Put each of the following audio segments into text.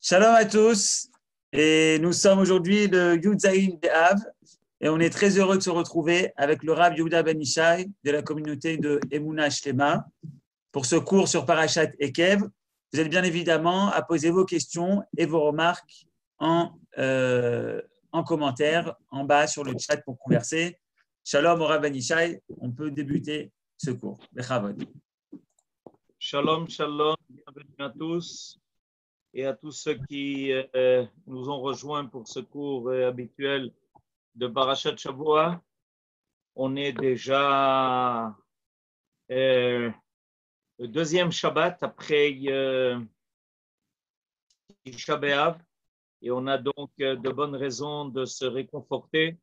Shalom à tous, et nous sommes aujourd'hui le Yud Zayin B'Av, et on est très heureux de se retrouver avec le Rav Yehuda Ben Ishai de la communauté de Emunah Shlema pour ce cours sur Parashat Ekev. Vous êtes bien évidemment à poser vos questions et vos remarques en commentaire en bas sur le chat pour converser. Shalom au Rav Ben Ishai, on peut débuter ce cours. Bechavod. Shalom, shalom, bienvenue à tous et à tous ceux qui nous ont rejoints pour ce cours habituel de Parashat Shavua. On est déjà le deuxième Shabbat après Tisha B'Av et on a donc de bonnes raisons de se réconforter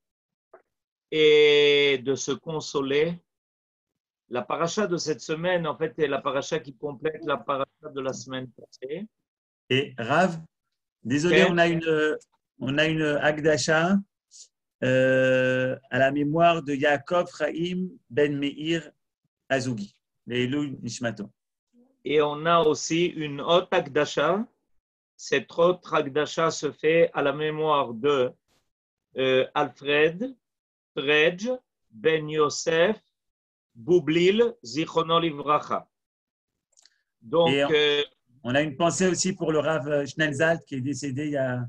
et de se consoler. La paracha de cette semaine, en fait, est la paracha qui complète la paracha de la semaine passée. Et Rav, désolé, on a une Agdasha à la mémoire de Yaakov Chaim Ben Meir Azougi, Leilou Nishmato. Et on a aussi une autre Agdasha. Cette autre Agdasha se fait à la mémoire de Alfred Fredj Ben Yosef Boublil Zichrono Livracha. Donc, on a une pensée aussi pour le Rav Schnelzalt qui est décédé il y a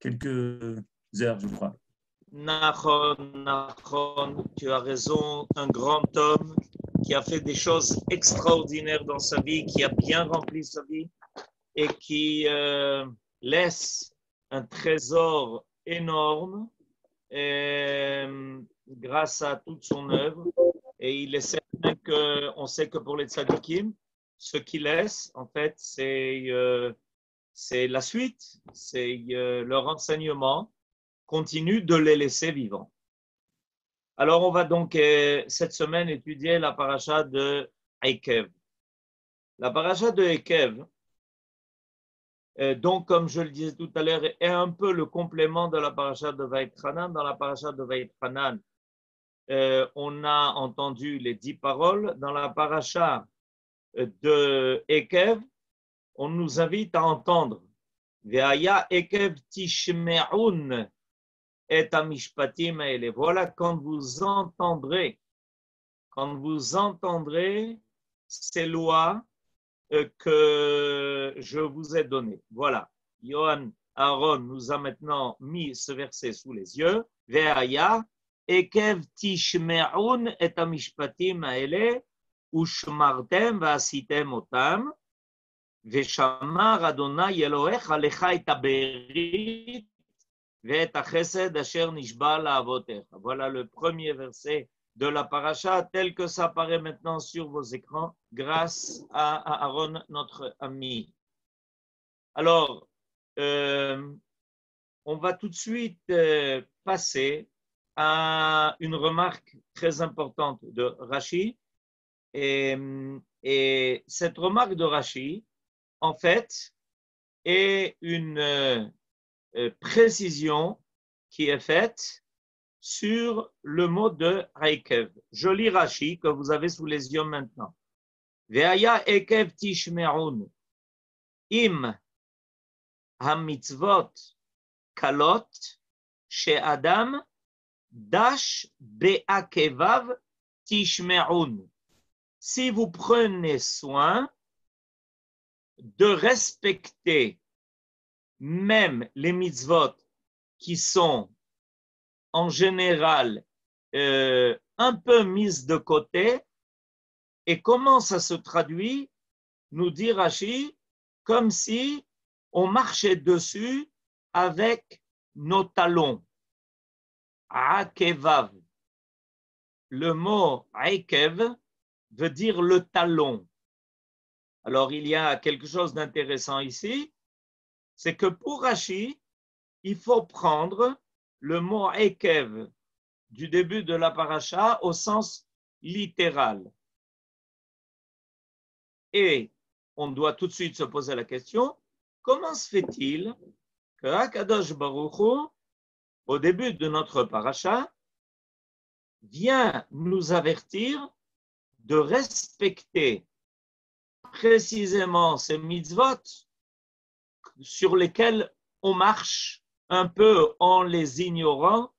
quelques heures, je crois. Nachon, tu as raison, un grand homme qui a fait des choses extraordinaires dans sa vie, qui a bien rempli sa vie et qui laisse un trésor énorme grâce à toute son œuvre. Et il est certain qu'on sait que pour les tzadikim, ce qu'il laisse, en fait, c'est la suite, c'est leur enseignement continue de les laisser vivants. Alors, on va donc cette semaine étudier la paracha de Ekev. La paracha de Ekev, donc, comme je le disais tout à l'heure, est un peu le complément de la paracha de Vaïtranan. Dans la paracha de Vaïtranan, on a entendu les 10 paroles. Dans la paracha de Ekev, on nous invite à entendre Ve'aya Ekev tishme'un et amishpatim haele. Voilà, quand vous entendrez ces lois que je vous ai données. Voilà. Yohan Aaron nous a maintenant mis ce verset sous les yeux. Ve'aya Ekev tishme'un et amishpatim haele ushmartem va'asitem otam ve'shamar Adonai Elohecha lecha et haberit ve'et hachesed asher nishba la'avotecha. Voilà le premier verset de la paracha tel que ça apparaît maintenant sur vos écrans grâce à Aaron, notre ami. Alors, on va tout de suite passer à une remarque très importante de Rashi. Et cette remarque de Rashi, en fait, est une précision qui est faite sur le mot de Ekev. Je lis Rashi que vous avez sous les yeux maintenant. Ve'aya Ekev tishme'un im hamitzvot kalot she'adam dash be'akevav tishme'un. Si vous prenez soin de respecter même les mitzvot qui sont en général un peu mises de côté, et comment ça se traduit, nous dit Rashi, comme si on marchait dessus avec nos talons. Akevav. Le mot Ekev veut dire le talon. Alors, il y a quelque chose d'intéressant ici, c'est que pour Rashi, il faut prendre le mot Ekev du début de la paracha au sens littéral. Et on doit tout de suite se poser la question, comment se fait-il que Akadosh Baruch Hu, au début de notre paracha, vient nous avertir de respecter précisément ces mitzvot sur lesquels on marche un peu en les ignorant,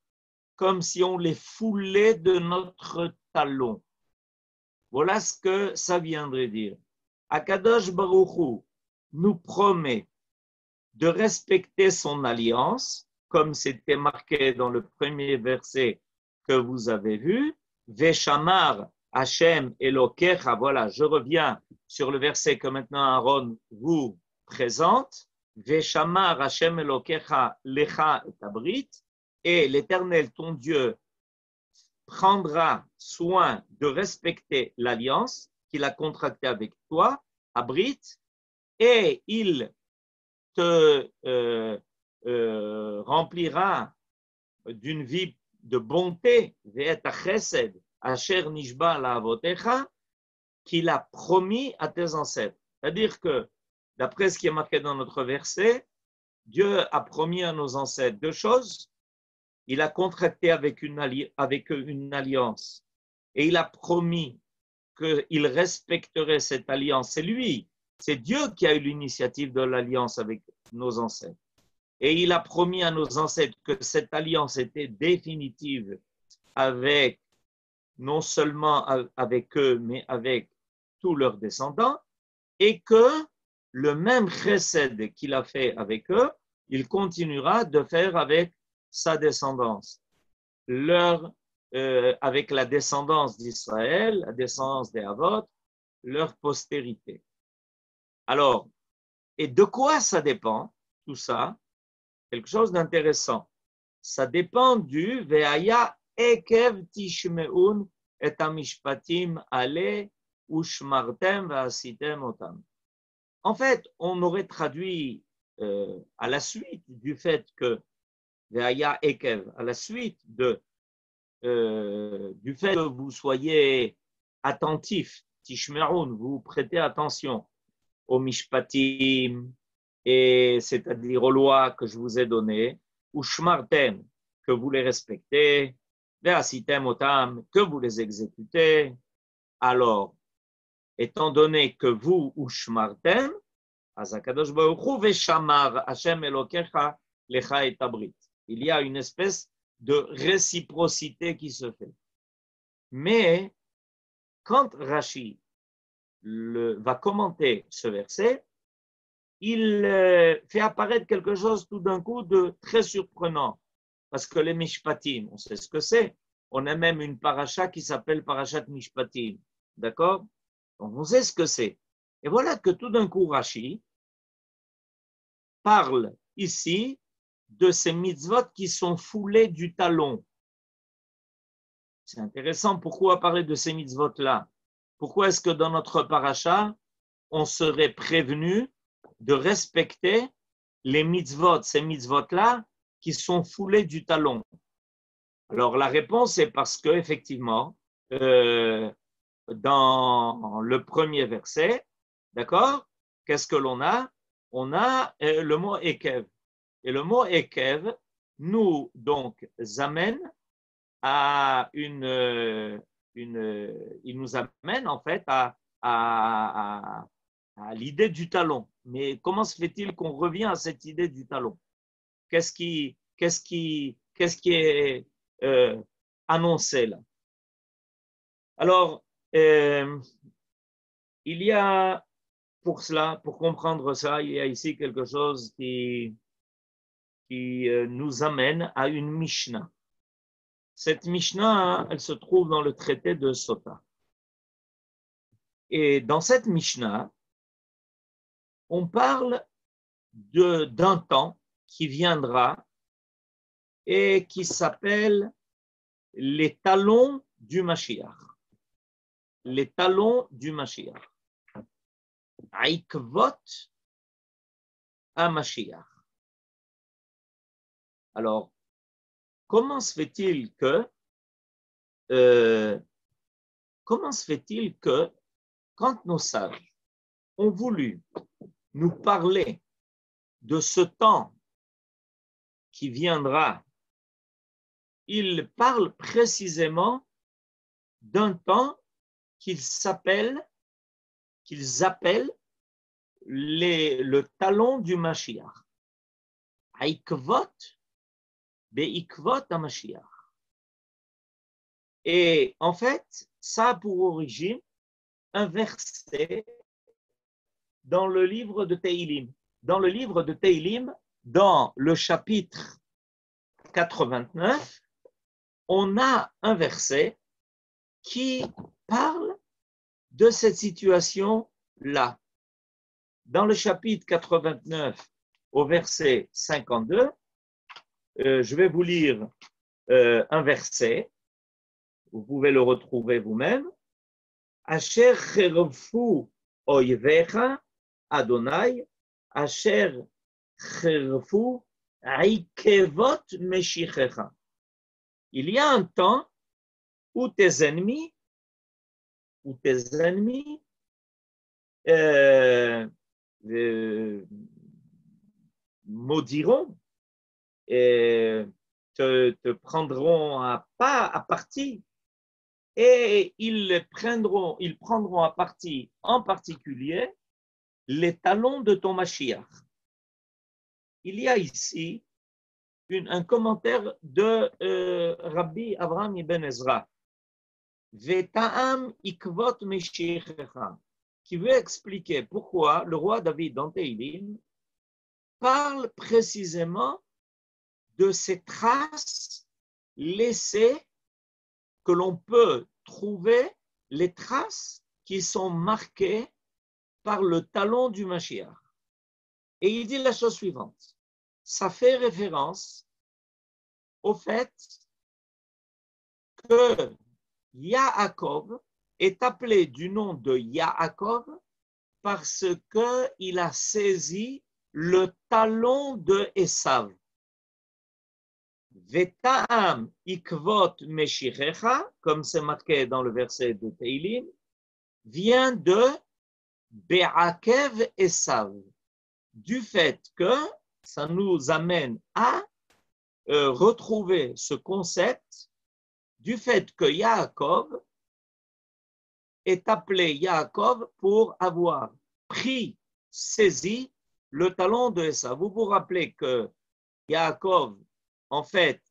comme si on les foulait de notre talon. Voilà ce que ça viendrait dire. Akadosh Baruch Hu nous promet de respecter son alliance, comme c'était marqué dans le premier verset que vous avez vu, Veshamar Hashem Elokecha. Voilà, je reviens sur le verset que maintenant Aaron vous présente. Veshamar Hashem Elokecha Lecha et Abrit, et l'Éternel ton Dieu prendra soin de respecter l'alliance qu'il a contractée avec toi, Abrit, et il te remplira d'une vie de bonté, qu'il a promis à tes ancêtres. C'est-à-dire que, d'après ce qui est marqué dans notre verset, Dieu a promis à nos ancêtres deux choses. Il a contracté avec eux une alliance et il a promis qu'il respecterait cette alliance. C'est lui, c'est Dieu qui a eu l'initiative de l'alliance avec nos ancêtres. Et il a promis à nos ancêtres que cette alliance était définitive avec, non seulement avec eux, mais avec tous leurs descendants, et que le même chesed qu'il a fait avec eux, il continuera de faire avec sa descendance. Avec la descendance d'Israël, la descendance des Havot, leur postérité. Alors, et de quoi ça dépend, tout ça? Quelque chose d'intéressant. Ça dépend du Ve'aya ekev tishmeun et amishpatim ale ushmartem ve'asitem otam. En fait, on aurait traduit à la suite du fait que Ve'aya ekev, à la suite du fait que vous soyez attentifs, tishmeun, vous prêtez attention aux mishpatim, et c'est-à-dire aux lois que je vous ai données, ou shmartem, que vous les respectez, ve'asitem otam, que vous les exécutez. Alors, étant donné que vous, ou shmartem, azakadosh baruch hu ve'shamar Hashem elokecha lecha et abrit. Il y a une espèce de réciprocité qui se fait. Mais, quand Rashi va commenter ce verset, il fait apparaître quelque chose tout d'un coup de très surprenant. Parce que les Mishpatim, on sait ce que c'est. On a même une paracha qui s'appelle Parashat Mishpatim. D'accord? Donc on sait ce que c'est. Et voilà que tout d'un coup, Rashi parle ici de ces mitzvot qui sont foulés du talon. C'est intéressant. Pourquoi parler de ces mitzvot-là? Pourquoi est-ce que dans notre paracha, on serait prévenu de respecter les mitzvot, ces mitzvot-là, qui sont foulés du talon? Alors, la réponse est parce que, effectivement, dans le premier verset, d'accord, qu'est-ce que l'on a? On a le mot Ekev. Et le mot Ekev nous, donc, amène à il nous amène, en fait, à l'idée du talon. Mais comment se fait-il qu'on revient à cette idée du talon? Qu'est-ce qui est annoncé là? Alors, il y a pour cela, pour comprendre ça, il y a ici quelque chose qui nous amène à une Mishnah. Cette Mishnah, elle se trouve dans le traité de Sota. Et dans cette Mishnah, on parle d'un temps qui viendra et qui s'appelle les talons du Mashiach. Les talons du Mashiach. Aikvot à Mashiach. Alors, comment se fait-il que quand nos sages ont voulu nous parler de ce temps qui viendra, ils parlent précisément d'un temps qu'ils appellent le talon du Mashiach. Haikvot beikvot HaMashiach. Et en fait, ça a pour origine un verset dans le livre de Teilim. Dans le livre de Teilim, dans le chapitre 89, on a un verset qui parle de cette situation-là. Dans le chapitre 89, au verset 52, je vais vous lire un verset, vous pouvez le retrouver vous-même. Asher cherfu oivecha Adonai, asher cherfu aikevot meshichecha. Il y a un temps où tes ennemis maudiront et te prendront à partie et ils prendront à partie en particulier les talons de ton Mashiach. Il y a ici un commentaire de Rabbi Avraham ibn Ezra, Veta'am ikvot meshichecha, qui veut expliquer pourquoi le roi David dans Teilim parle précisément de ces traces laissées que l'on peut trouver, les traces qui sont marquées par le talon du Mashiach. Et il dit la chose suivante, ça fait référence au fait que Yaakov est appelé du nom de Yaakov parce qu'il a saisi le talon de Esav. Veta'am ikvot meshichecha, comme c'est marqué dans le verset de Teilim, vient de Be'akev Esav, du fait que ça nous amène à retrouver ce concept du fait que Yaakov est appelé Yaakov pour avoir saisi le talon de Esav. Vous vous rappelez que Yaakov, en fait,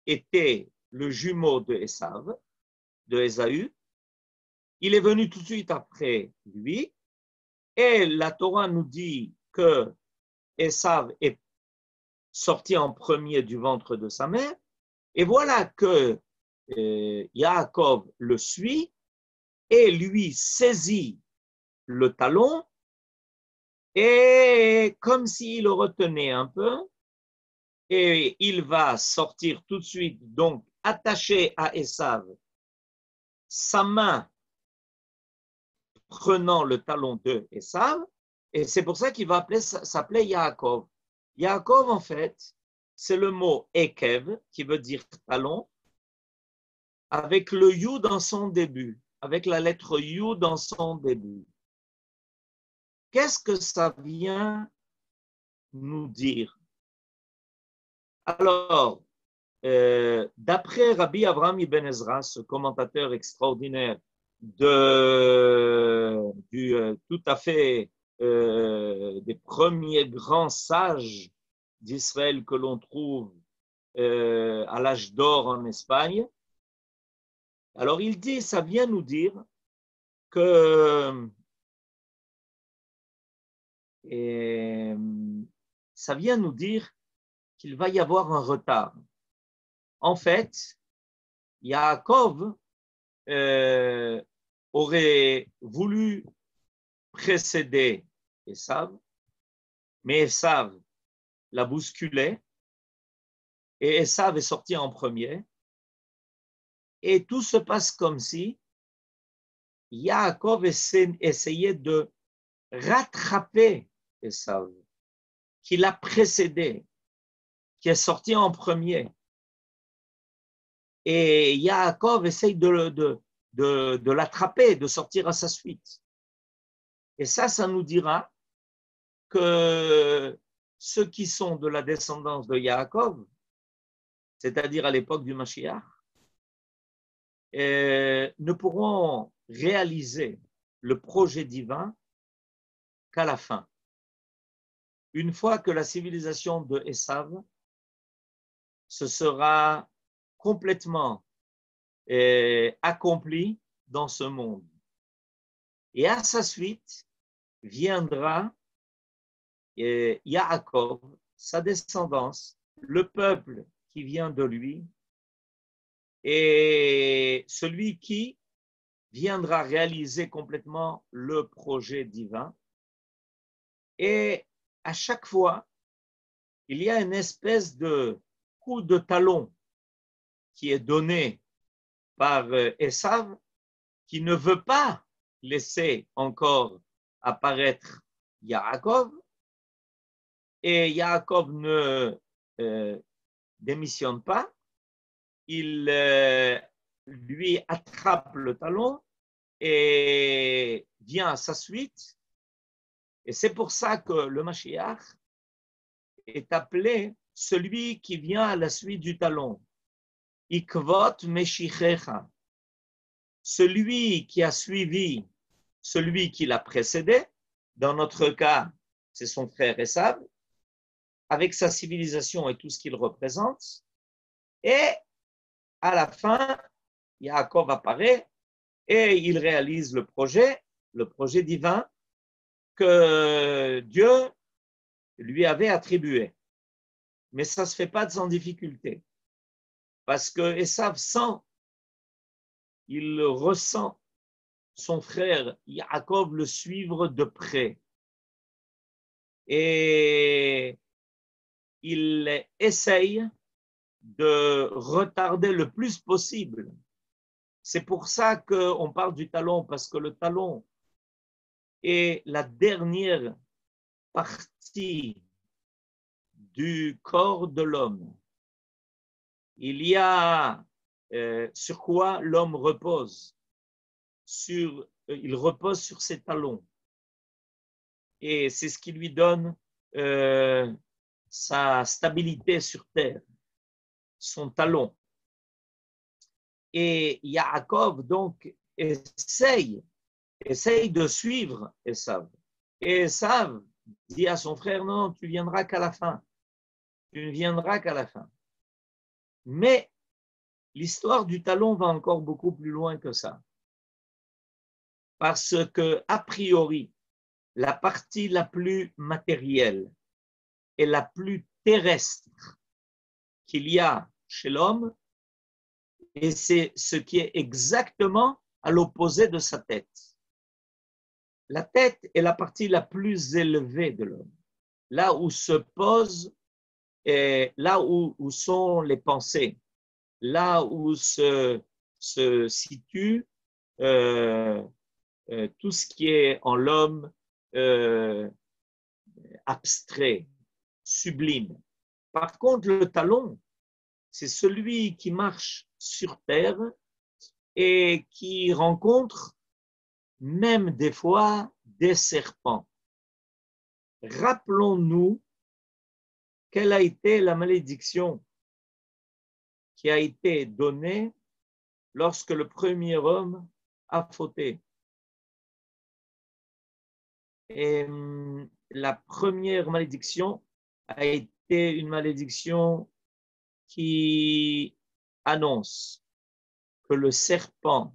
était le jumeau de Esav, de Ésaü. Il est venu tout de suite après lui, et la Torah nous dit que Esav est sorti en premier du ventre de sa mère, et voilà que Yaakov le suit et lui saisit le talon, et comme s'il le retenait un peu, et il va sortir tout de suite, donc attaché à Esav, sa main prenant le talon de Esav, et c'est pour ça qu'il va s'appeler Yaakov. Yaakov, en fait, c'est le mot Ekev, qui veut dire talon, avec le You dans son début, avec la lettre You dans son début. Qu'est-ce que ça vient nous dire? Alors, d'après Rabbi Avraham ibn Ezra, ce commentateur extraordinaire tout à fait des premiers grands sages d'Israël que l'on trouve à l'âge d'or en Espagne, alors il dit, ça vient nous dire que ça vient nous dire qu'il va y avoir un retard. En fait, Yaakov aurait voulu précéder Esav, mais Esav l'a bousculé et Esav est sorti en premier. Et tout se passe comme si Yaakov essayait de rattraper Esav, qui l'a précédé, qui est sorti en premier. Et Yaakov essaye de l'attraper, de sortir à sa suite. Et ça nous dira que ceux qui sont de la descendance de Yaakov, c'est-à-dire à l'époque du Mashiach, ne pourront réaliser le projet divin qu'à la fin. une fois que la civilisation de Esav se sera complètement accomplie dans ce monde. Et à sa suite viendra Yaakov, sa descendance, le peuple qui vient de lui, et celui qui viendra réaliser complètement le projet divin. Et à chaque fois, il y a une espèce de coup de talon qui est donné par Esav, qui ne veut pas laisser encore apparaître Yaakov, et Yaakov ne démissionne pas, il lui attrape le talon et vient à sa suite. Et c'est pour ça que le Mashiach est appelé celui qui vient à la suite du talon. Ikvot Meshichecha. Celui qui a suivi celui qui l'a précédé, dans notre cas, c'est son frère Esav, avec sa civilisation et tout ce qu'il représente. Et à la fin, Yaakov apparaît et il réalise le projet divin que Dieu lui avait attribué. Mais ça ne se fait pas sans difficulté. Parce que Esav sent, il ressent son frère Yaakov le suivre de près. Et il essaye de retarder le plus possible. C'est pour ça qu'on parle du talon, parce que le talon est la dernière partie du corps de l'homme. Il y a sur quoi l'homme repose. Il repose sur ses talons. Et c'est ce qui lui donne sa stabilité sur terre, son talon. Et Yaakov, donc, essaye de suivre Esav. Et Esav dit à son frère, non, tu viendras qu'à la fin. Tu ne viendras qu'à la fin. Mais l'histoire du talon va encore beaucoup plus loin que ça. Parce que, a priori, la partie la plus matérielle et la plus terrestre qu'il y a chez l'homme, et c'est ce qui est exactement à l'opposé de sa tête. La tête est la partie la plus élevée de l'homme, là où se posent, là où sont les pensées, là où se situe tout ce qui est en l'homme abstrait, sublime. Par contre, le talon, c'est celui qui marche sur terre et qui rencontre même des fois des serpents. Rappelons-nous quelle a été la malédiction qui a été donnée lorsque le premier homme a fauté. Et la première malédiction a été une malédiction qui annonce que le serpent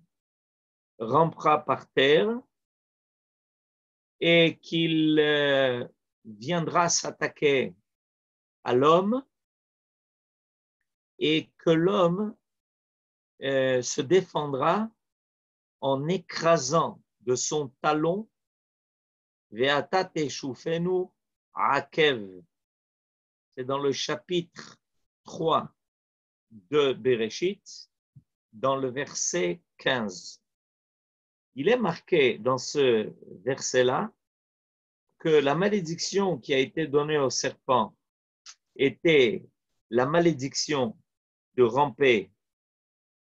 rampera par terre et qu'il viendra s'attaquer à l'homme et que l'homme se défendra en écrasant de son talon Ve'ata teshufenu akev. C'est dans le chapitre 3 de Bereshit, dans le verset 15. Il est marqué dans ce verset-là que la malédiction qui a été donnée au serpent était la malédiction de ramper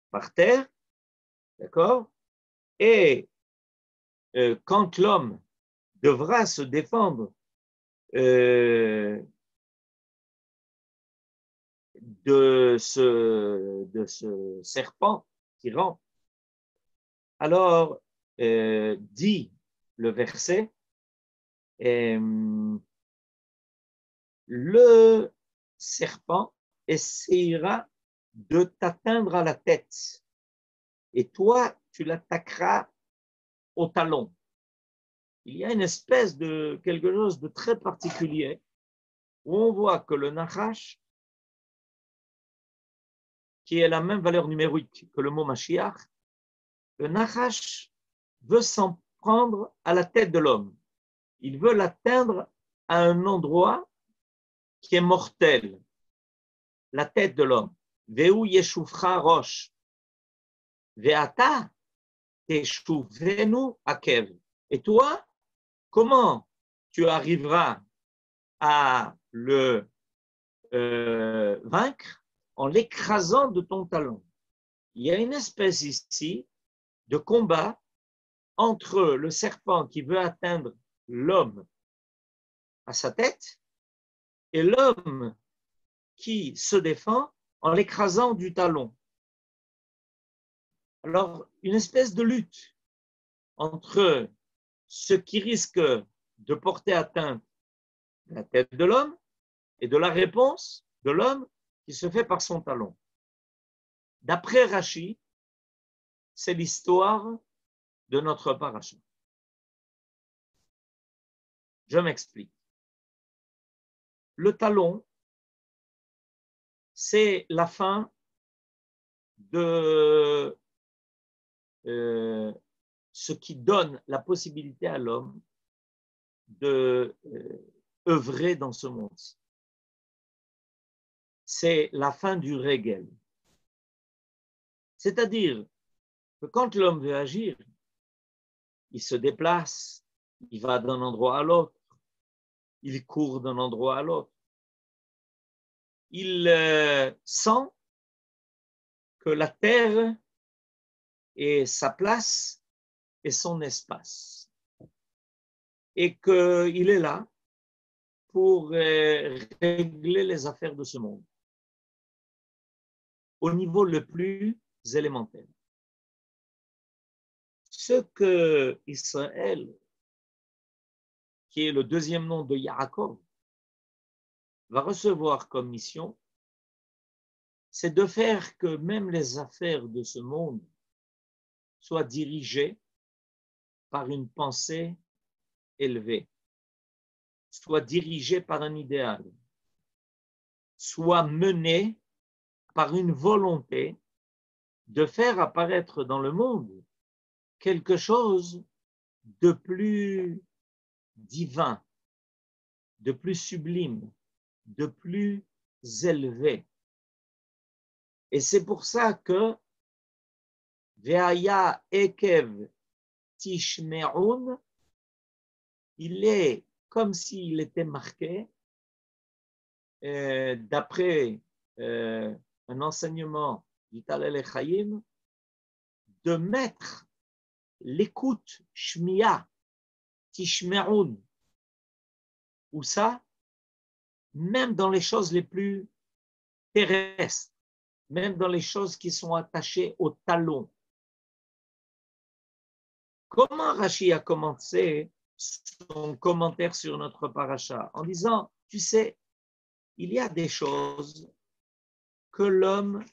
par terre, d'accord? Et quand l'homme devra se défendre de ce serpent qui rampe, alors dit le verset, le serpent essayera de t'atteindre à la tête et toi, tu l'attaqueras au talon. Il y a une espèce de quelque chose de très particulier où on voit que le Nachash, qui est la même valeur numérique que le mot Mashiach, le Nachash veut s'en prendre à la tête de l'homme. Il veut l'atteindre à un endroit qui est mortel, la tête de l'homme. Veu yeshuvcha rosh, ve'ata teshuvenu akev. Et toi, comment tu arriveras à le vaincre? En l'écrasant de ton talon. Il y a une espèce ici de combat entre le serpent qui veut atteindre l'homme à sa tête et l'homme qui se défend en l'écrasant du talon. Alors, une espèce de lutte entre ce qui risque de porter atteinte à la tête de l'homme et de la réponse de l'homme qui se fait par son talon. D'après Rashi, c'est l'histoire de notre paracha. Je m'explique. Le talon, c'est la fin de ce qui donne la possibilité à l'homme de œuvrer dans ce monde. C'est la fin du régel. C'est-à-dire que quand l'homme veut agir, il se déplace, il va d'un endroit à l'autre, il court d'un endroit à l'autre. Il sent que la terre est sa place et son espace. Et qu'il est là pour régler les affaires de ce monde au niveau le plus élémentaire. Ce que Israël, qui est le deuxième nom de Yaakov, va recevoir comme mission, c'est de faire que même les affaires de ce monde soient dirigées par une pensée élevée, soient dirigées par un idéal, soient menées par une volonté de faire apparaître dans le monde quelque chose de plus divin, de plus sublime, de plus élevé. Et c'est pour ça que Ve'aya ekev tishme'un, il est comme s'il était marqué, d'après un enseignement d'Italel Chaim, de mettre l'écoute shmiya, tishme'un, ou ça, même dans les choses les plus terrestres, même dans les choses qui sont attachées au talon. Comment Rashi a commencé son commentaire sur notre paracha? En disant, tu sais, il y a des choses que l'homme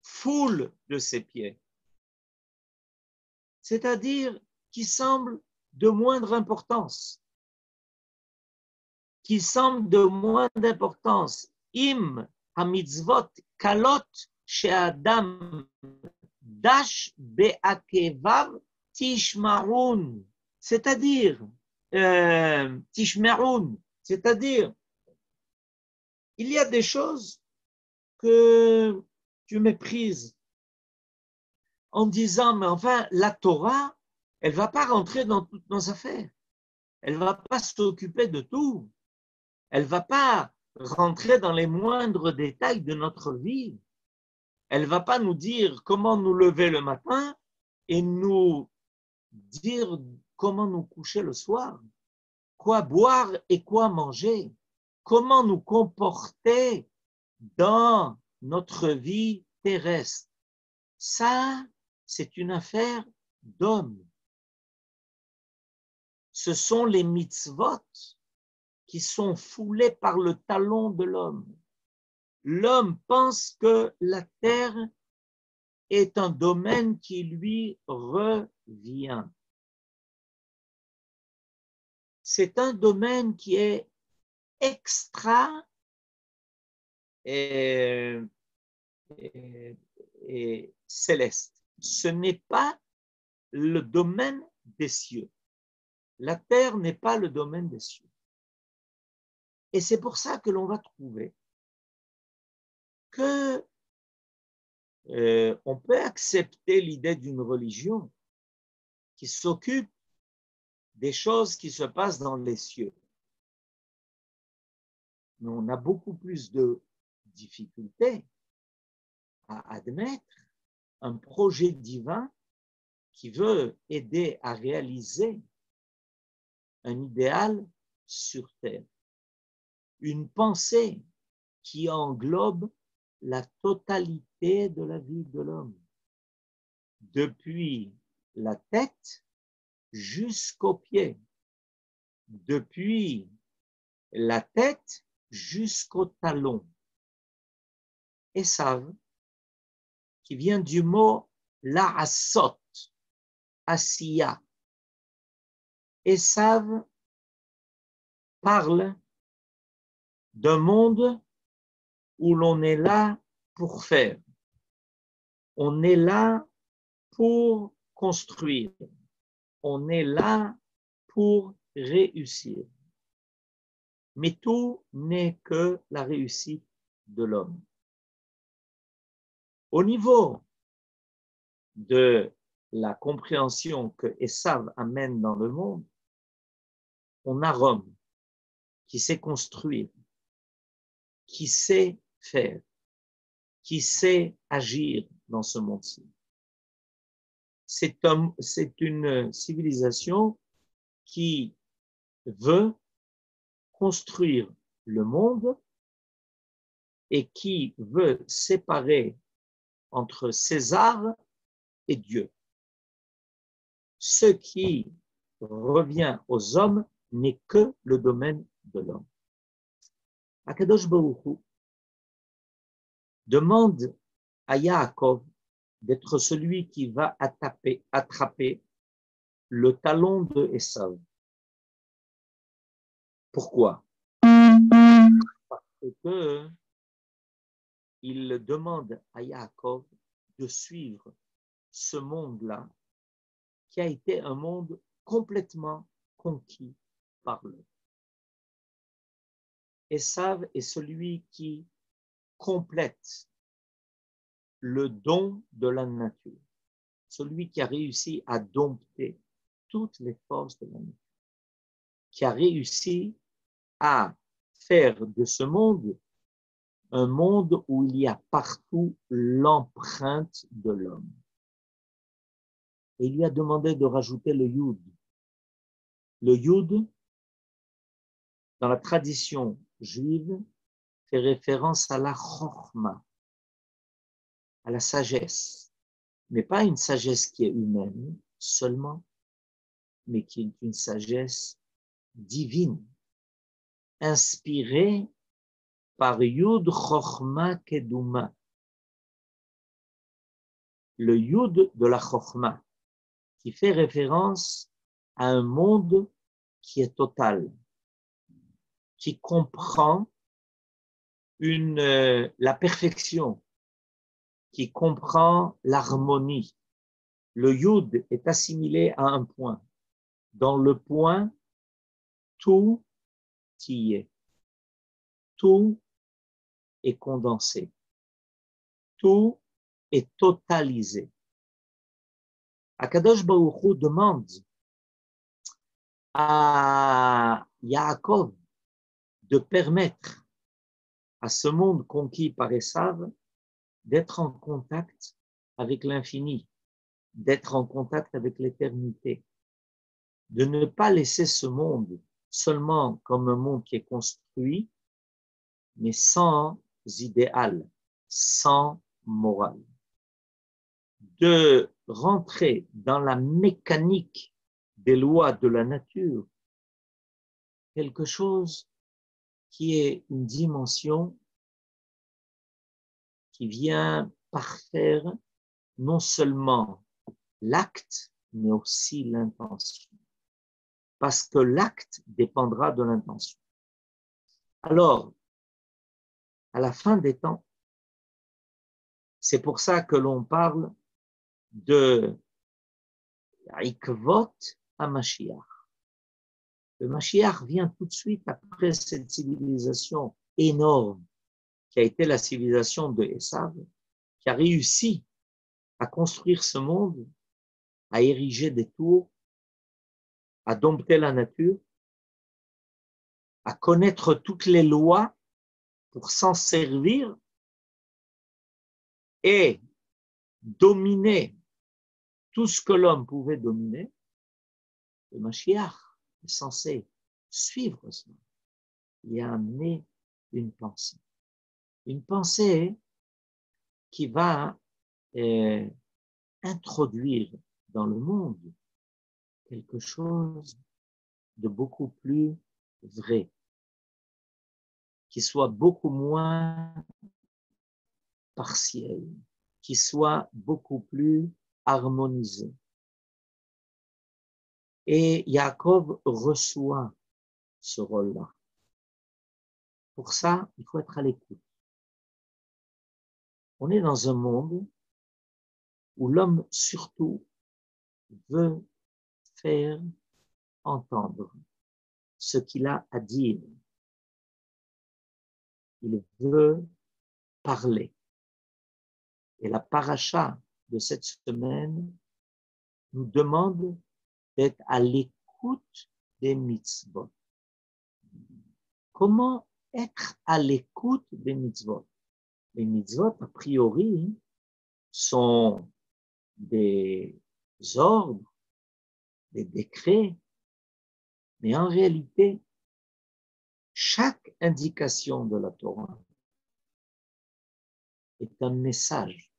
foule de ses pieds, c'est-à-dire qui semblent de moindre importance, qui semblent de moindre importance. Im hamitzvot kalot she'adam dash be'akevav tishmarun, c'est-à-dire tishmarun, c'est-à-dire il y a des choses que tu méprises en disant mais enfin la Torah elle va pas rentrer dans toutes nos affaires, elle va pas s'occuper de tout, elle va pas rentrer dans les moindres détails de notre vie, elle va pas nous dire comment nous lever le matin et nous dire comment nous coucher le soir, quoi boire et quoi manger, comment nous comporter dans notre vie terrestre. Ça, c'est une affaire d'homme. Ce sont les mitzvot qui sont foulés par le talon de l'homme. L'homme pense que la terre est un domaine qui lui revient. C'est un domaine qui est extra et céleste. Ce n'est pas le domaine des cieux. La terre n'est pas le domaine des cieux. Et c'est pour ça que l'on va trouver que on peut accepter l'idée d'une religion qui s'occupe des choses qui se passent dans les cieux. Mais on a beaucoup plus de difficultés à admettre un projet divin qui veut aider à réaliser un idéal sur terre, une pensée qui englobe la totalité de la vie de l'homme, depuis la tête jusqu'aux pieds, depuis la tête jusqu'au talon. Esav, qui vient du mot la'asot, asiya. Esav parle d'un monde où l'on est là pour faire. On est là pour construire. On est là pour réussir. Mais tout n'est que la réussite de l'homme. Au niveau de la compréhension que Esav amène dans le monde, on a Rome qui sait construire, qui sait faire, qui sait agir dans ce monde-ci. C'est une civilisation qui veut construire le monde et qui veut séparer entre César et Dieu. Ce qui revient aux hommes n'est que le domaine de l'homme. Akadosh Baruch Hu demande à Yaakov d'être celui qui va attraper le talon de Esav. Pourquoi? Parce que il demande à Yaakov de suivre ce monde-là qui a été un monde complètement conquis par l'homme. Esav est celui qui complète le don de la nature, celui qui a réussi à dompter toutes les forces de la nature, qui a réussi à faire de ce monde un monde où il y a partout l'empreinte de l'homme. Et il lui a demandé de rajouter le Yud. Le Yud, dans la tradition juive, fait référence à la Chokhma, à la sagesse, mais pas une sagesse qui est humaine seulement, mais qui est une sagesse divine, inspirée par Yud Chokhma Keduma, le Yud de la Chokhma, qui fait référence à un monde qui est total, qui comprend la perfection, qui comprend l'harmonie. Le Yud est assimilé à un point. Dans le point, tout y est. Tout est condensé. Tout est totalisé. Akadosh Baruch Hu demande à Yaakov de permettre à ce monde conquis par Esav d'être en contact avec l'infini, d'être en contact avec l'éternité, de ne pas laisser ce monde seulement comme un monde qui est construit, mais sans idéal, sans morale. De rentrer dans la mécanique des lois de la nature, quelque chose qui est une dimension qui vient parfaire non seulement l'acte, mais aussi l'intention. Parce que l'acte dépendra de l'intention. Alors, à la fin des temps, c'est pour ça que l'on parle de Ikvot HaMashiach. Le Mashiach vient tout de suite après cette civilisation énorme qui a été la civilisation de Esav, qui a réussi à construire ce monde, à ériger des tours, à dompter la nature, à connaître toutes les lois pour s'en servir et dominer tout ce que l'homme pouvait dominer. Le Mashiach est censé suivre cela. Il a amené une pensée qui va introduire dans le monde quelque chose de beaucoup plus vrai, qui soit beaucoup moins partiel, qui soit beaucoup plus harmonisé. Et Yaakov reçoit ce rôle-là. Pour ça, il faut être à l'écoute. On est dans un monde où l'homme surtout veut faire entendre ce qu'il a à dire. Il veut parler. Et la paracha de cette semaine nous demande d'être à l'écoute des mitzvot. Comment être à l'écoute des mitzvot? Les mitzvot, a priori, sont des ordres, des décrets, mais en réalité, chaque indication de la Torah est un message.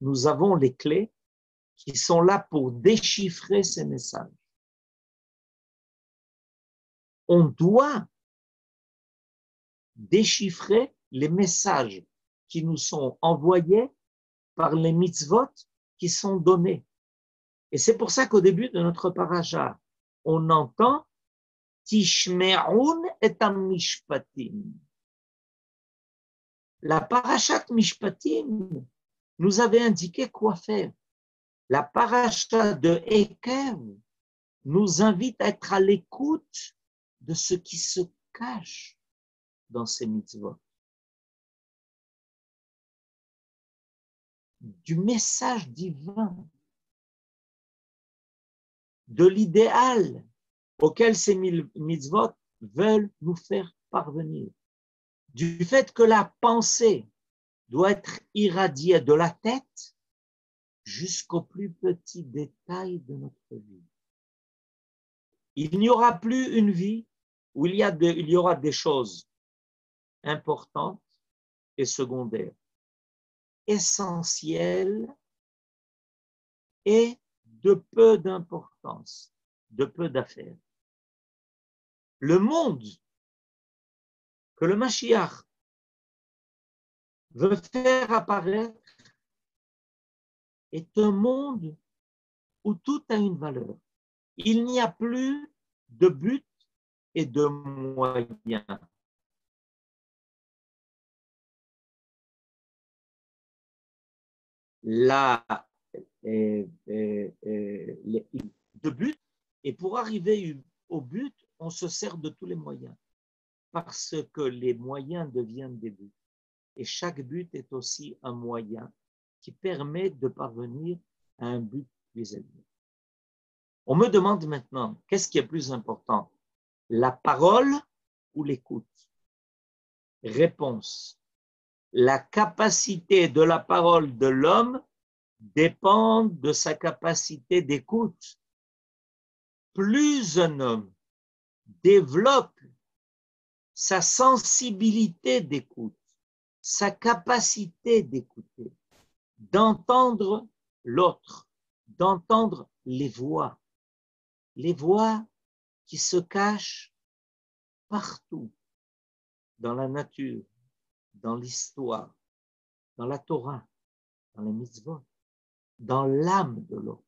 Nous avons les clés qui sont là pour déchiffrer ces messages. On doit déchiffrer les messages qui nous sont envoyés par les mitzvot qui sont donnés. Et c'est pour ça qu'au début de notre paracha, on entend Tishme'un et Mishpatim. La parachat Mishpatim nous avait indiqué quoi faire. La paracha de Ekev nous invite à être à l'écoute de ce qui se cache dans ces mitzvot. Du message divin, de l'idéal auquel ces mitzvot veulent nous faire parvenir. Du fait que la pensée doit être irradiée de la tête jusqu'au plus petit détail de notre vie. Il n'y aura plus une vie où il y aura des choses importantes et secondaires, essentielles et de peu d'importance, de peu d'affaires. Le monde que le Mashiach veut faire apparaître est un monde où tout a une valeur. Il n'y a plus de but et de moyens. De but, et pour arriver au but, on se sert de tous les moyens, parce que les moyens deviennent des buts. Et chaque but est aussi un moyen qui permet de parvenir à un but plus élevé. On me demande maintenant, qu'est-ce qui est plus important, la parole ou l'écoute? Réponse, la capacité de la parole de l'homme dépend de sa capacité d'écoute. Plus un homme développe sa sensibilité d'écoute, sa capacité d'écouter, d'entendre l'autre, d'entendre les voix qui se cachent partout dans la nature, dans l'histoire, dans la Torah, dans les mitzvot, dans l'âme de l'autre,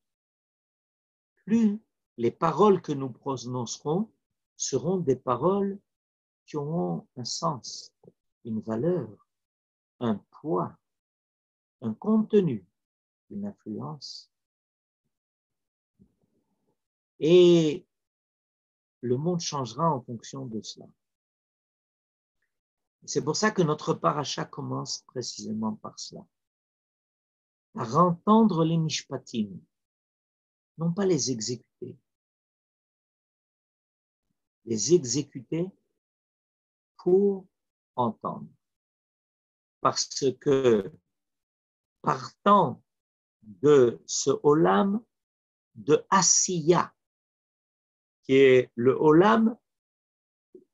plus les paroles que nous prononcerons seront des paroles qui auront un sens, une valeur, un poids, un contenu, une influence. Et le monde changera en fonction de cela. C'est pour ça que notre paracha commence précisément par cela. Par entendre les mishpatim, non pas les exécuter. Les exécuter pour entendre. Parce que partant de ce olam de Asiya, qui est le olam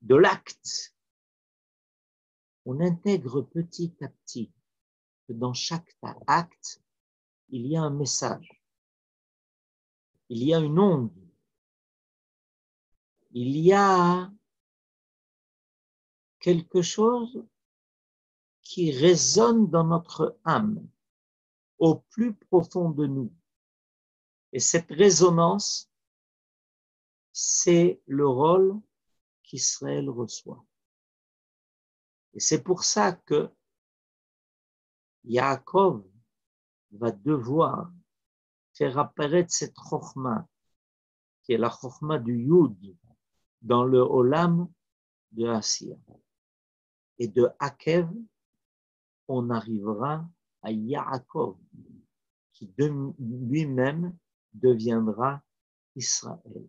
de l'acte, on intègre petit à petit que dans chaque acte, il y a un message, il y a une onde, il y a quelque chose qui résonne dans notre âme, au plus profond de nous. Et cette résonance, c'est le rôle qu'Israël reçoit. Et c'est pour ça que Yaakov va devoir faire apparaître cette chokhma, qui est la chokhma du Yud, dans le Olam de Asiya. Et de Akev, on arrivera à Yaakov, qui lui-même deviendra Israël,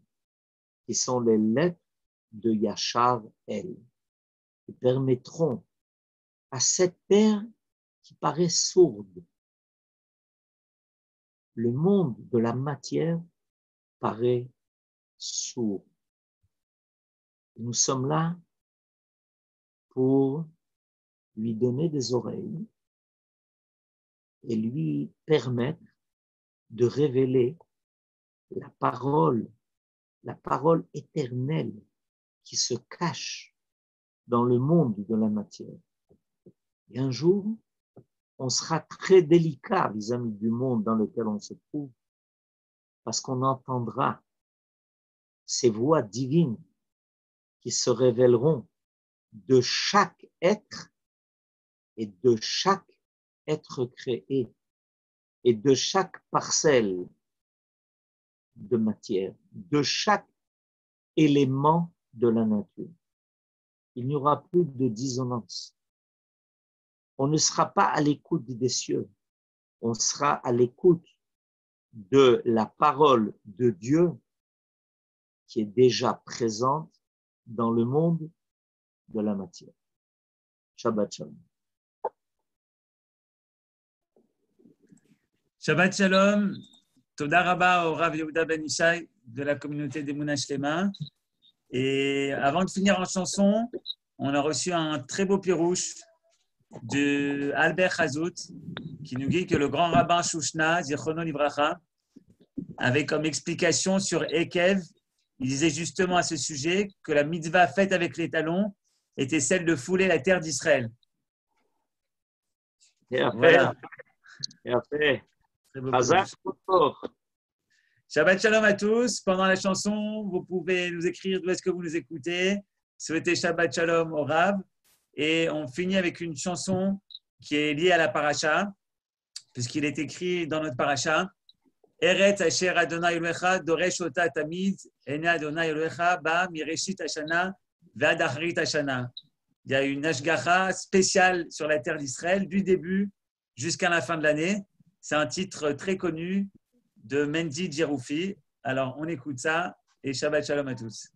qui sont les lettres de Yashav El, qui permettront à cette terre qui paraît sourde, le monde de la matière paraît sourd. Nous sommes là pour lui donner des oreilles et lui permettre de révéler la parole éternelle qui se cache dans le monde de la matière. Et un jour, on sera très délicat vis-à-vis du monde dans lequel on se trouve, parce qu'on entendra ces voix divines qui se révéleront de chaque être et de chaque être créé et de chaque parcelle de matière, de chaque élément de la nature. Il n'y aura plus de dissonance. On ne sera pas à l'écoute des cieux, on sera à l'écoute de la parole de Dieu qui est déjà présente dans le monde de la matière. Shabbat Shalom. Shabbat Shalom. Toda Rabba au Rav Yehuda Ben Ishai de la communauté d'Emouna Shlema. Et avant de finir en chanson, on a reçu un très beau pirouche de Albert Hazout qui nous dit que le grand rabbin Shushna, Zichrono Livracha, avait comme explication sur Ekev, il disait justement à ce sujet que la mitzvah faite avec les talons était celle de fouler la terre d'Israël. Et après, voilà. Très beau pirouche. Shabbat Shalom à tous. Pendant la chanson, vous pouvez nous écrire d'où est-ce que vous nous écoutez. Souhaitez Shabbat Shalom au Rav. Et on finit avec une chanson qui est liée à la paracha, puisqu'il est écrit dans notre paracha Eretz asher Adonai Elohecha doresh ota tamid ene Adonai Elohecha ba mireshit hashana ve'ad achrit hashana. Il y a une ashgacha spéciale sur la terre d'Israël du début jusqu'à la fin de l'année. C'est un titre très connu de Mendy Djeroufi. Alors on écoute ça et Shabbat Shalom à tous.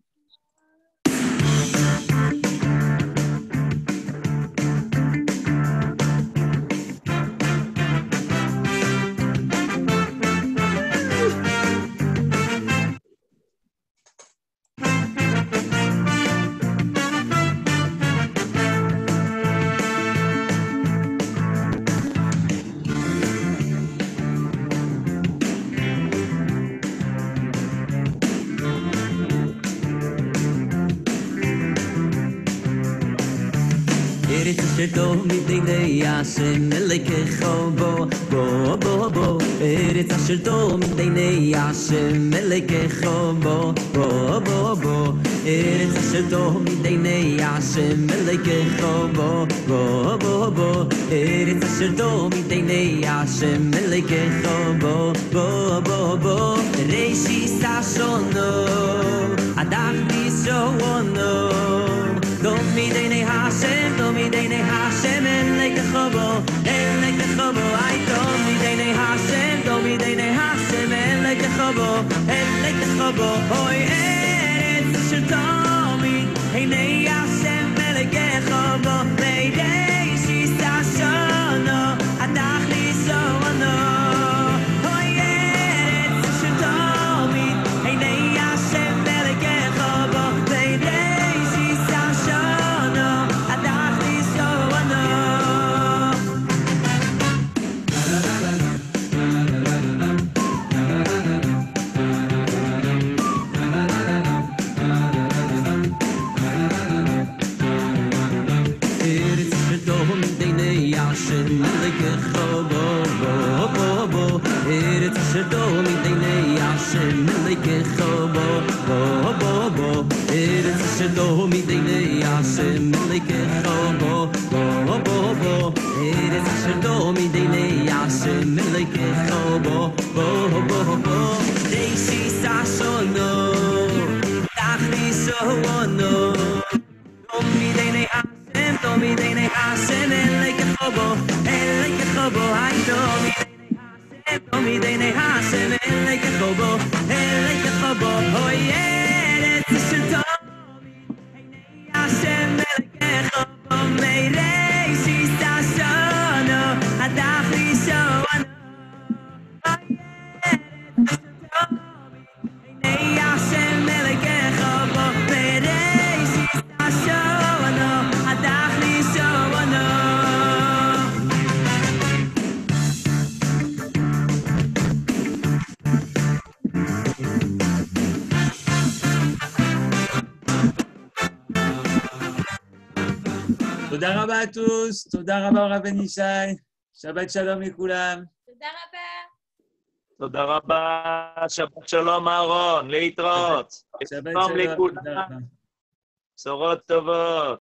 אשר מדעיני השם מלכךו בו בו בו בו ארץ אשר טוב מדעיני השם מלכךו בו בו בו בו ארץ אשר טוב מדעיני השם מלכךו בו בו בו בו ארץ אשר טוב מדעיני השם מלכךו בו בו בו בו ראשיס שונו הדח נישונו Domidene Hashem, Elekechbo, ay Domidene Hashem, Elekechbo, oy Eretz Asher Tomid, Einei Hashem, Elekechbo, Meidei Shisa Shono, Adach Lisono, oy Eretz Asher Tomid, Einei Hashem, Elekechbo, Meidei תודה רבה à tous, תודה רבה הרב בן ישי, שבת שלום לכולם. תודה רבה. תודה רבה, שבת שלום אהרון, להתראות. שבת שלום שלום, לכולם. תודה רבה. בשורות טובות.